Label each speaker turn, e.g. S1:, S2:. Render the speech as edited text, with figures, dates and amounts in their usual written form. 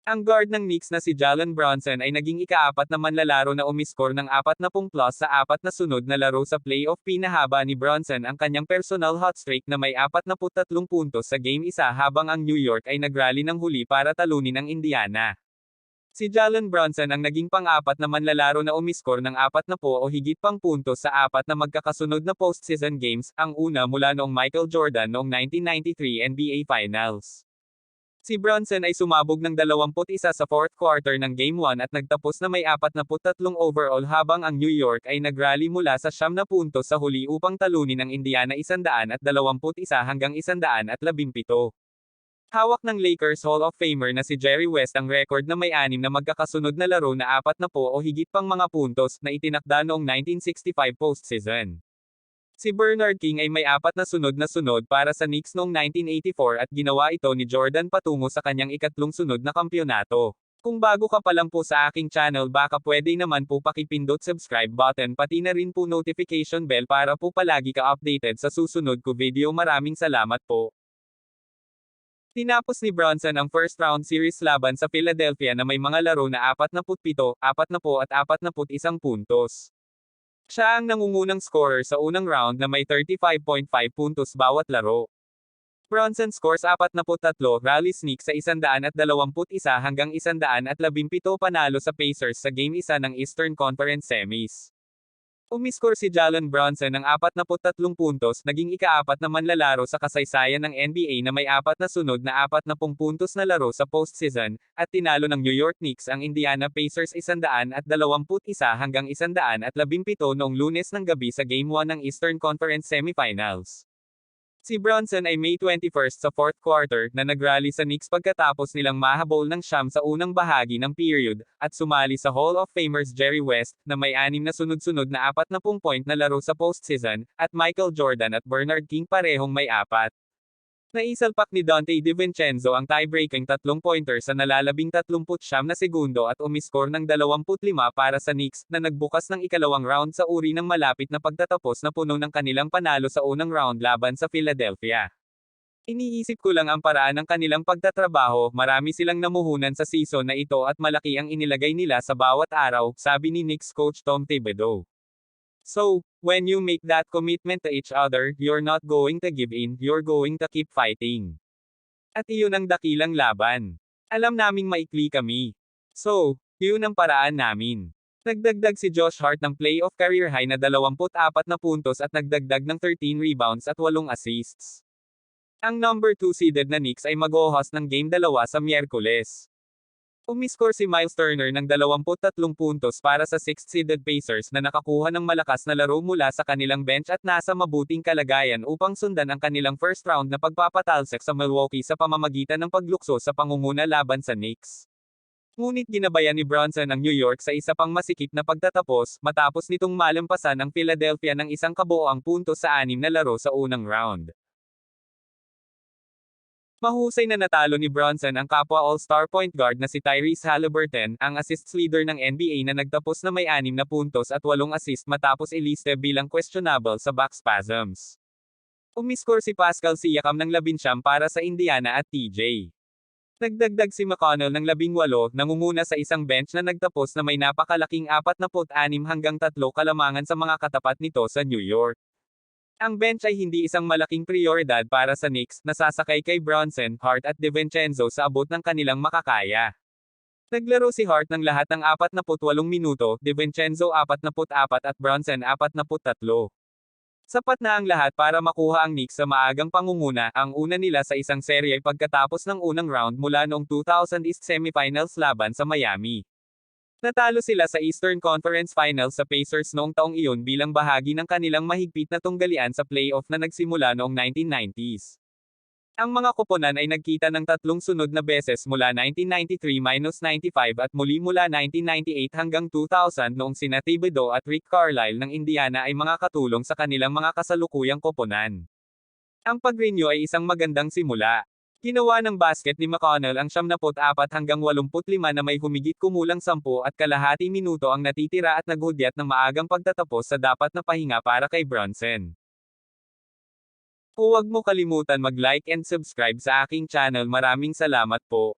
S1: Ang guard ng Knicks na si Jalen Brunson ay naging ika-4 na manlalaro na umiskor ng 40 plus sa 4 na sunod na laro sa playoff. Pinahaba ni Brunson ang kanyang personal hot streak na may 43 puntos sa Game 1 habang ang New York ay nagrally ng huli para talunin ang Indiana. Si Jalen Brunson ang naging pang-4 na manlalaro na umiskor ng 40 o higit pang puntos sa 4 na magkakasunod na postseason games, ang una mula noong Michael Jordan noong 1993 NBA Finals. Si Brunson ay sumabog ng 21 sa fourth quarter ng Game 1 at nagtapos na may 43 overall habang ang New York ay nagrally mula sa 9 puntos sa huli upang talunin ang Indiana 121 hanggang 117. Hawak ng Lakers Hall of Famer na si Jerry West ang record na may 6 na magkakasunod na laro na 40 o higit pang mga puntos na itinakda noong 1965 postseason. Si Bernard King ay may 4 na sunod para sa Knicks noong 1984 at ginawa ito ni Jordan patungo sa kanyang ikatlong sunod na kampyonato. Kung bago ka pa lang po sa aking channel baka pwede naman po pakipindot subscribe button pati na rin po notification bell para po palagi ka updated sa susunod ko video. Maraming salamat po. Tinapos ni Brunson ang first round series laban sa Philadelphia na may mga laro na 47, 40 at 41 puntos. Siya ang nangungunang scorer sa unang round na may 35.5 puntos bawat laro. Brunson scores 43, rallies Knicks sa 121 hanggang 117 panalo sa Pacers sa Game 1 ng Eastern Conference Semis. Umiskor si Jalen Brunson ng 43 puntos, naging ika-4 na manlalaro sa kasaysayan ng NBA na may 4 na sunod na 40 puntos na laro sa postseason, at tinalo ng New York Knicks ang Indiana Pacers 121 hanggang 117 noong Lunes ng gabi sa Game 1 ng Eastern Conference Semifinals. Si Brunson ay May 21 sa fourth quarter na nagrally sa Knicks pagkatapos nilang mahabol ng siyam sa unang bahagi ng period, at sumali sa Hall of Famers Jerry West, na may 6 na sunod-sunod na 40-point na laro sa postseason, at Michael Jordan at Bernard King parehong may 4. Naisalpak ni Donte DiVincenzo ang tie-breaking 3-pointer sa nalalabing 39 na segundo at umiskor ng 25 para sa Knicks, na nagbukas ng ikalawang round sa uri ng malapit na pagtatapos na puno ng kanilang panalo sa unang round laban sa Philadelphia. Iniisip ko lang ang paraan ng kanilang pagtatrabaho, marami silang namuhunan sa season na ito at malaki ang inilagay nila sa bawat araw, sabi ni Knicks coach Tom Thibodeau. So, when you make that commitment to each other, you're not going to give in, you're going to keep fighting. At iyon ang dakilang laban. Alam naming maikli kami. So, yun ang paraan namin. Nagdagdag si Josh Hart ng playoff career high na 24 na puntos at nagdagdag ng 13 rebounds at 8 assists. Ang number 2 seeded na Knicks ay mag-o-host ng Game 2 sa Miyerkules. Umiskor si Miles Turner ng 23 puntos para sa 6th-seeded Pacers na nakakuha ng malakas na laro mula sa kanilang bench at nasa mabuting kalagayan upang sundan ang kanilang first round na pagpapatalsik sa Milwaukee sa pamamagitan ng paglukso sa pangunguna laban sa Knicks. Ngunit ginabayan ni Brunson ang New York sa isa pang masikip na pagtatapos, matapos nitong malampasan ang Philadelphia ng isang kabuoang puntos sa 6 na laro sa unang round. Mahusay na natalo ni Brunson ang kapwa All-Star point guard na si Tyrese Haliburton, ang assists leader ng NBA na nagtapos na may 6 na puntos at 8 assist matapos iliste bilang questionable sa back spasms. Umiskor si Pascal Siakam ng 19 para sa Indiana at TJ. Nagdagdag si McConnell ng 18, nangunguna sa isang bench na nagtapos na may napakalaking 46 hanggang 3 kalamangan sa mga katapat nito sa New York. Ang bench ay hindi isang malaking prioridad para sa Knicks, nasasakay kay Brunson, Hart at DiVincenzo sa abot ng kanilang makakaya. Naglaro si Hart ng lahat ng 48 minuto, DiVincenzo 44 at Brunson 43. Sapat na ang lahat para makuha ang Knicks sa maagang pangunguna, ang una nila sa isang serye pagkatapos ng unang round mula noong 2000 East Semifinals laban sa Miami. Natalo sila sa Eastern Conference Finals sa Pacers noong taong iyon bilang bahagi ng kanilang mahigpit na tunggalian sa playoff na nagsimula noong 1990s. Ang mga koponan ay nagkita ng 3 sunod na beses mula 1993-95 at muli mula 1998 hanggang 2000 noong sina Thibodeau at Rick Carlisle ng Indiana ay mga katulong sa kanilang mga kasalukuyang koponan. Ang pag-renew ay isang magandang simula. Ginawa ng basket ni McConnell ang 74 hanggang 85 na may humigit kumulang 10 at kalahati minuto ang natitira at naghudyat ng maagang pagtatapos sa dapat na pahinga para kay Brunson. Huwag mo kalimutan mag-like and subscribe sa aking channel. Maraming salamat po.